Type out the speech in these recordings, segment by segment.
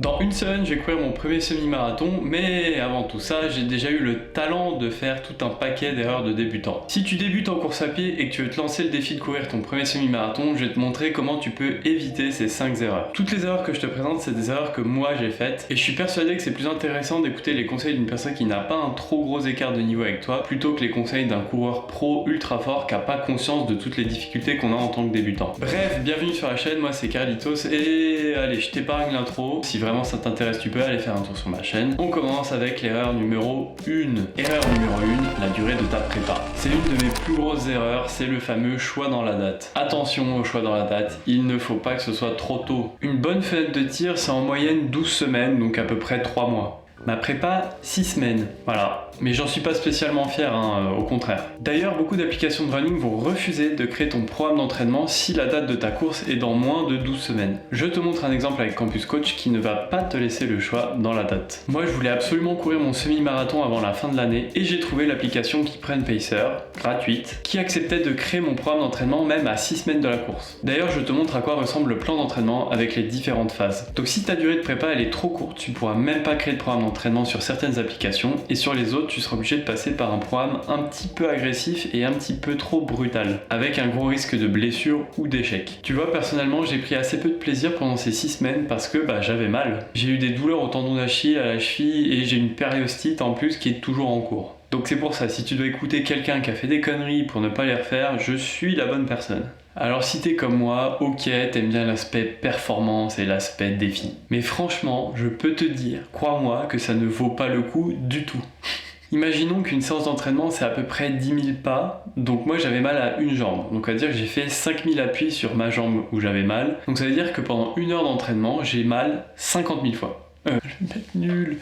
Dans une semaine, je vais courir mon premier semi-marathon, mais avant tout ça, j'ai déjà eu le talent de faire tout un paquet d'erreurs de débutant. Si tu débutes en course à pied et que tu veux te lancer le défi de courir ton premier semi-marathon, je vais te montrer comment tu peux éviter ces 5 erreurs. Toutes les erreurs que je te présente, c'est des erreurs que moi j'ai faites, et je suis persuadé que c'est plus intéressant d'écouter les conseils d'une personne qui n'a pas un trop gros écart de niveau avec toi, plutôt que les conseils d'un coureur pro ultra fort qui n'a pas conscience de toutes les difficultés qu'on a en tant que débutant. Bref, bienvenue sur la chaîne, moi c'est Carlitos, et allez, je t'épargne l'intro. Si vraiment ça t'intéresse, tu peux aller faire un tour sur ma chaîne. On commence avec l'erreur numéro 1. Erreur numéro 1, la durée de ta prépa. C'est une de mes plus grosses erreurs, c'est le fameux choix dans la date. Attention au choix dans la date, il ne faut pas que ce soit trop tôt. Une bonne fenêtre de tir, c'est en moyenne 12 semaines, donc à peu près 3 mois. Ma prépa, 6 semaines. Voilà. Mais j'en suis pas spécialement fier, au contraire. D'ailleurs, beaucoup d'applications de running vont refuser de créer ton programme d'entraînement si la date de ta course est dans moins de 12 semaines. Je te montre un exemple avec Campus Coach qui ne va pas te laisser le choix dans la date. Moi, je voulais absolument courir mon semi-marathon avant la fin de l'année et j'ai trouvé l'application Keepren Pacer, gratuite, qui acceptait de créer mon programme d'entraînement même à 6 semaines de la course. D'ailleurs, je te montre à quoi ressemble le plan d'entraînement avec les différentes phases. Donc si ta durée de prépa elle est trop courte, tu pourras même pas créer de programme d'entraînement sur certaines applications et sur les autres, tu seras obligé de passer par un programme un petit peu agressif et un petit peu trop brutal, avec un gros risque de blessure ou d'échec. Tu vois, personnellement, j'ai pris assez peu de plaisir pendant ces 6 semaines parce que j'avais mal. J'ai eu des douleurs au tendon d'Achille, à la cheville et j'ai une périostite en plus qui est toujours en cours. Donc c'est pour ça, si tu dois écouter quelqu'un qui a fait des conneries pour ne pas les refaire, je suis la bonne personne. Alors si t'es comme moi, ok, t'aimes bien l'aspect performance et l'aspect défi. Mais franchement, je peux te dire, crois-moi, que ça ne vaut pas le coup du tout. Imaginons qu'une séance d'entraînement c'est à peu près 10 000 pas, donc moi j'avais mal à une jambe. Donc ça veut dire que j'ai fait 5000 appuis sur ma jambe où j'avais mal. Donc ça veut dire que pendant une heure d'entraînement, j'ai mal 50 000 fois. Je vais me mettre nul.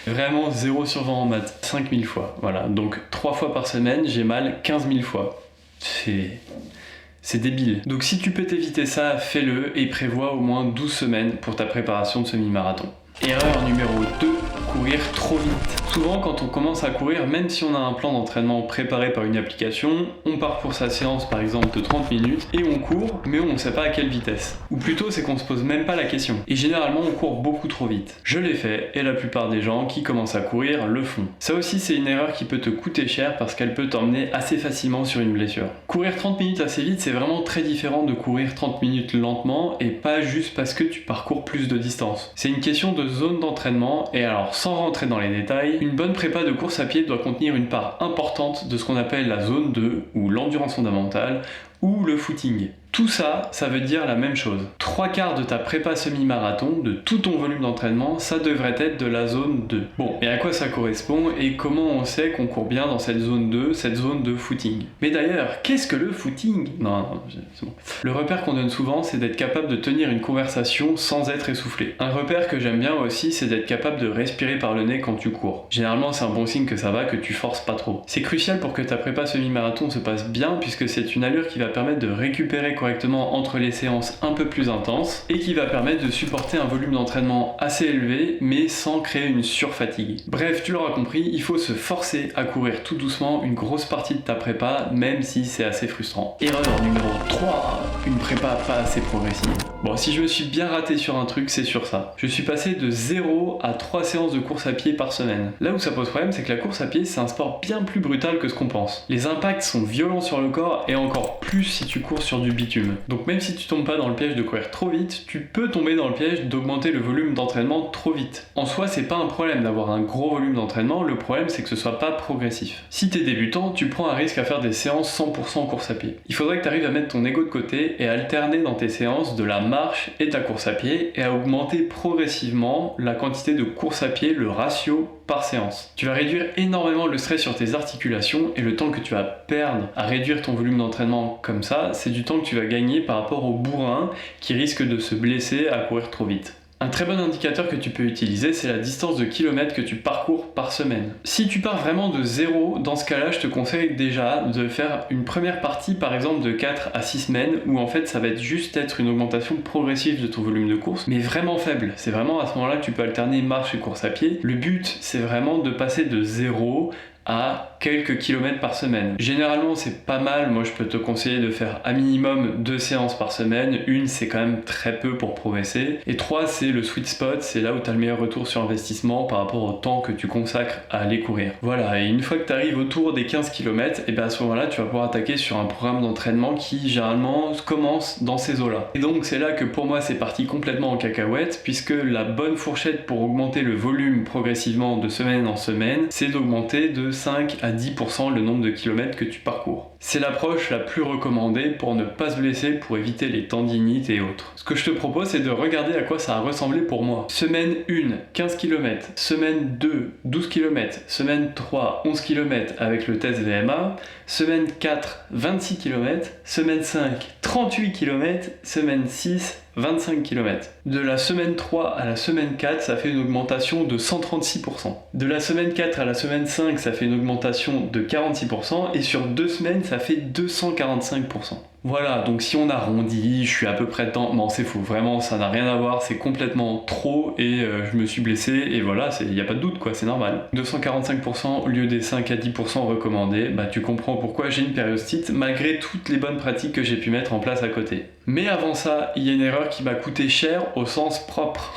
Vraiment 0 sur 20 en maths. 5000 fois, voilà. Donc 3 fois par semaine, j'ai mal 15 000 fois. C'est débile. Donc si tu peux t'éviter ça, fais-le et prévois au moins 12 semaines pour ta préparation de semi-marathon. Erreur numéro 2, courir trop vite. Souvent quand on commence à courir, même si on a un plan d'entraînement préparé par une application, on part pour sa séance par exemple de 30 minutes et on court, mais on ne sait pas à quelle vitesse. Ou plutôt c'est qu'on se pose même pas la question. Et généralement on court beaucoup trop vite. Je l'ai fait et la plupart des gens qui commencent à courir le font. Ça aussi c'est une erreur qui peut te coûter cher parce qu'elle peut t'emmener assez facilement sur une blessure. Courir 30 minutes assez vite c'est vraiment très différent de courir 30 minutes lentement et pas juste parce que tu parcours plus de distance. C'est une question de zone d'entraînement et alors sans rentrer dans les détails, une bonne prépa de course à pied doit contenir une part importante de ce qu'on appelle la zone 2 ou l'endurance fondamentale ou le footing. Tout ça, ça veut dire la même chose. 3/4 de ta prépa semi-marathon, de tout ton volume d'entraînement, ça devrait être de la zone 2. Bon, et à quoi ça correspond et comment on sait qu'on court bien dans cette zone 2, cette zone de footing? Mais d'ailleurs, qu'est-ce que le footing? Non, c'est bon. Le repère qu'on donne souvent, c'est d'être capable de tenir une conversation sans être essoufflé. Un repère que j'aime bien aussi, c'est d'être capable de respirer par le nez quand tu cours. Généralement, c'est un bon signe que ça va, que tu forces pas trop. C'est crucial pour que ta prépa semi-marathon se passe bien, puisque c'est une allure qui va permettre de récupérer correctement entre les séances un peu plus intenses et qui va permettre de supporter un volume d'entraînement assez élevé mais sans créer une surfatigue. Bref, tu l'auras compris, il faut se forcer à courir tout doucement une grosse partie de ta prépa même si c'est assez frustrant. Erreur numéro 3, une prépa pas assez progressive. Bon, si je me suis bien raté sur un truc, c'est sur ça. Je suis passé de 0 à 3 séances de course à pied par semaine. Là où ça pose problème, c'est que la course à pied, c'est un sport bien plus brutal que ce qu'on pense. Les impacts sont violents sur le corps et encore plus si tu cours sur du bitume. Donc même si tu tombes pas dans le piège de courir trop vite, tu peux tomber dans le piège d'augmenter le volume d'entraînement trop vite. En soi, c'est pas un problème d'avoir un gros volume d'entraînement, le problème c'est que ce soit pas progressif. Si t'es débutant, tu prends un risque à faire des séances 100% course à pied. Il faudrait que tu arrives à mettre ton ego de côté et à alterner dans tes séances de la marche et de la course à pied et à augmenter progressivement la quantité de course à pied, le ratio par séance. Tu vas réduire énormément le stress sur tes articulations et le temps que tu vas perdre à réduire ton volume d'entraînement comme ça, c'est du temps que tu vas gagner par rapport au bourrin qui risque de se blesser à courir trop vite. Un très bon indicateur que tu peux utiliser, c'est la distance de kilomètres que tu parcours par semaine. Si tu pars vraiment de 0, dans ce cas-là, je te conseille déjà de faire une première partie, par exemple de 4 à 6 semaines, où en fait ça va être juste être une augmentation progressive de ton volume de course, mais vraiment faible. C'est vraiment à ce moment-là que tu peux alterner marche et course à pied. Le but, c'est vraiment de passer de 0 à quelques kilomètres par semaine. Généralement c'est pas mal, moi je peux te conseiller de faire à minimum 2 séances par semaine, une c'est quand même très peu pour progresser, et 3 c'est le sweet spot, c'est là où tu as le meilleur retour sur investissement par rapport au temps que tu consacres à aller courir. Voilà, et une fois que tu arrives autour des 15 km, et bien à ce moment-là tu vas pouvoir attaquer sur un programme d'entraînement qui généralement commence dans ces eaux-là. Et donc c'est là que pour moi c'est parti complètement en cacahuète, puisque la bonne fourchette pour augmenter le volume progressivement de semaine en semaine, c'est d'augmenter de 5 à 10% le nombre de kilomètres que tu parcours. C'est l'approche la plus recommandée pour ne pas se blesser, pour éviter les tendinites et autres. Ce que je te propose, c'est de regarder à quoi ça a ressemblé pour moi. Semaine 1, 15 km. Semaine 2, 12 km. Semaine 3, 11 km avec le test VMA. Semaine 4, 26 km. Semaine 5, 38 km. Semaine 6, 25 km. De la semaine 3 à la semaine 4, ça fait une augmentation de 136%. De la semaine 4 à la semaine 5, ça fait une augmentation de 46%. Et sur 2 semaines, ça fait 245%. Voilà, donc si on arrondit, je suis à peu près dedans. Non, c'est faux, vraiment, ça n'a rien à voir, c'est complètement trop et je me suis blessé et voilà, il n'y a pas de doute quoi, c'est normal. 245% au lieu des 5 à 10% recommandés, bah tu comprends pourquoi j'ai une périostite malgré toutes les bonnes pratiques que j'ai pu mettre en place à côté. Mais avant ça, il y a une erreur qui m'a coûté cher au sens propre.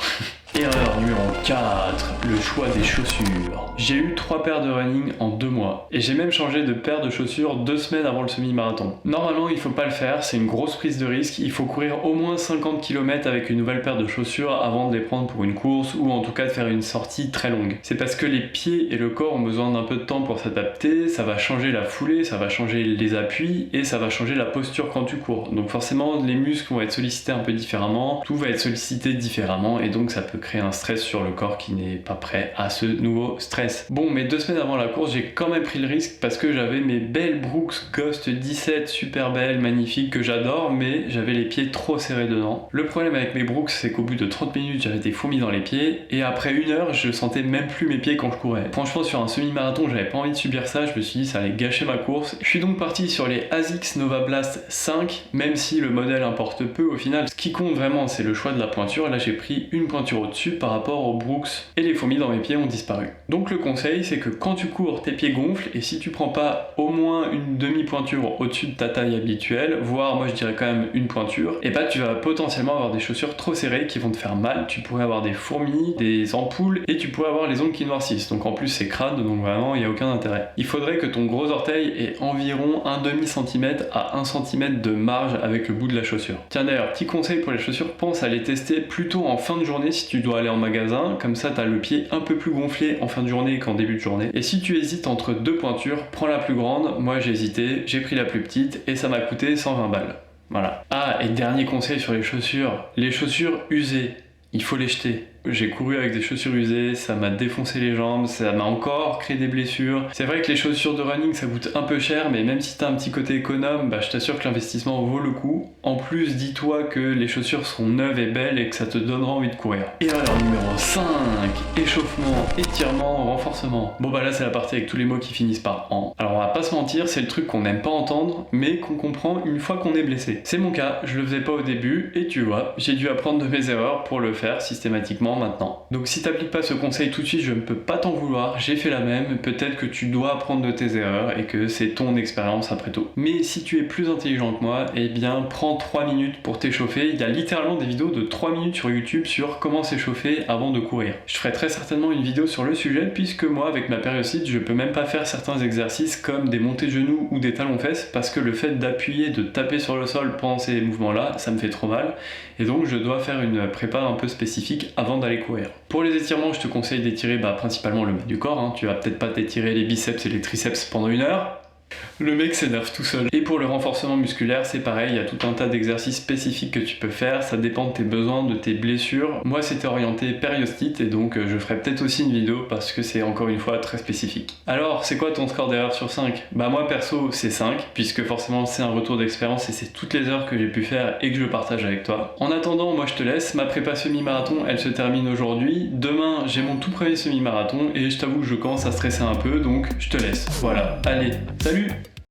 Erreur numéro 4, le choix des chaussures. J'ai eu 3 paires de running en 2 mois et j'ai même changé de paire de chaussures 2 semaines avant le semi-marathon. Normalement il faut pas le faire, c'est une grosse prise de risque, il faut courir au moins 50 km avec une nouvelle paire de chaussures avant de les prendre pour une course ou en tout cas de faire une sortie très longue. C'est parce que les pieds et le corps ont besoin d'un peu de temps pour s'adapter, ça va changer la foulée, ça va changer les appuis et ça va changer la posture quand tu cours. Donc forcément les muscles vont être sollicités un peu différemment, tout va être sollicité différemment et donc ça peut créer un stress sur le corps qui n'est pas prêt à ce nouveau stress. Bon, mais 2 semaines avant la course, j'ai quand même pris le risque parce que j'avais mes belles Brooks Ghost 17, super belles, magnifiques, que j'adore, mais j'avais les pieds trop serrés dedans. Le problème avec mes Brooks, c'est qu'au bout de 30 minutes, j'avais des fourmis dans les pieds et après 1 heure, je sentais même plus mes pieds quand je courais. Franchement, sur un semi-marathon, j'avais pas envie de subir ça, je me suis dit ça allait gâcher ma course. Je suis donc parti sur les ASICS Nova Blast 5, même si le modèle importe peu au final. Ce qui compte vraiment, c'est le choix de la pointure. Là, j'ai pris une pointure au-dessus par rapport aux Brooks et les fourmis dans mes pieds ont disparu. Donc le conseil, c'est que quand tu cours, tes pieds gonflent et si tu prends pas au moins une demi-pointure au-dessus de ta taille habituelle, voire moi je dirais quand même une pointure, et bah tu vas potentiellement avoir des chaussures trop serrées qui vont te faire mal, tu pourrais avoir des fourmis, des ampoules et tu pourrais avoir les ongles qui noircissent. Donc en plus c'est crade, donc vraiment il n'y a aucun intérêt. Il faudrait que ton gros orteil ait environ un demi-centimètre à 1 cm de marge avec le bout de la chaussure. Tiens d'ailleurs, petit conseil pour les chaussures, pense à les tester plutôt en fin de journée si tu dois aller en magasin, comme ça t'as le pied un peu plus gonflé en fin de journée qu'en début de journée. Et si tu hésites entre 2 pointures, prends la plus grande. Moi j'ai hésité, j'ai pris la plus petite et ça m'a coûté 120 balles. Voilà. Ah, et dernier conseil sur les chaussures usées, il faut les jeter. J'ai couru avec des chaussures usées, ça m'a défoncé les jambes, ça m'a encore créé des blessures. C'est vrai que les chaussures de running ça coûte un peu cher, mais même si t'as un petit côté économe, bah je t'assure que l'investissement vaut le coup. En plus, dis-toi que les chaussures seront neuves et belles et que ça te donnera envie de courir. Erreur numéro 5, échauffement, étirement, renforcement. Bon bah là c'est la partie avec tous les mots qui finissent par en. Alors on va pas se mentir, c'est le truc qu'on n'aime pas entendre, mais qu'on comprend une fois qu'on est blessé. C'est mon cas, je le faisais pas au début, et tu vois, j'ai dû apprendre de mes erreurs pour le faire systématiquement maintenant. Donc si t'appliques pas ce conseil tout de suite, je ne peux pas t'en vouloir, j'ai fait la même, peut-être que tu dois apprendre de tes erreurs et que c'est ton expérience après tout. Mais si tu es plus intelligent que moi, eh bien prends 3 minutes pour t'échauffer. Il y a littéralement des vidéos de 3 minutes sur YouTube sur comment s'échauffer avant de courir. Je ferai très certainement une vidéo sur le sujet puisque moi avec ma périostite, je peux même pas faire certains exercices comme des montées de genoux ou des talons-fesses parce que le fait d'appuyer, de taper sur le sol pendant ces mouvements-là, ça me fait trop mal et donc je dois faire une prépa un peu spécifique avant d'aller courir. Pour les étirements, je te conseille d'étirer principalement le bas du corps, hein. Tu vas peut-être pas t'étirer les biceps et les triceps pendant 1 heure. Le mec s'énerve tout seul. Et pour le renforcement musculaire, c'est pareil, il y a tout un tas d'exercices spécifiques que tu peux faire, ça dépend de tes besoins, de tes blessures. Moi c'était orienté périostite et donc je ferai peut-être aussi une vidéo parce que c'est encore une fois très spécifique. Alors, c'est quoi ton score d'erreur sur 5 ? Bah moi perso c'est 5, puisque forcément c'est un retour d'expérience et c'est toutes les heures que j'ai pu faire et que je partage avec toi. En attendant, moi je te laisse, ma prépa semi-marathon elle se termine aujourd'hui. Demain j'ai mon tout premier semi-marathon et je t'avoue que je commence à stresser un peu, donc je te laisse. Voilà, allez, salut!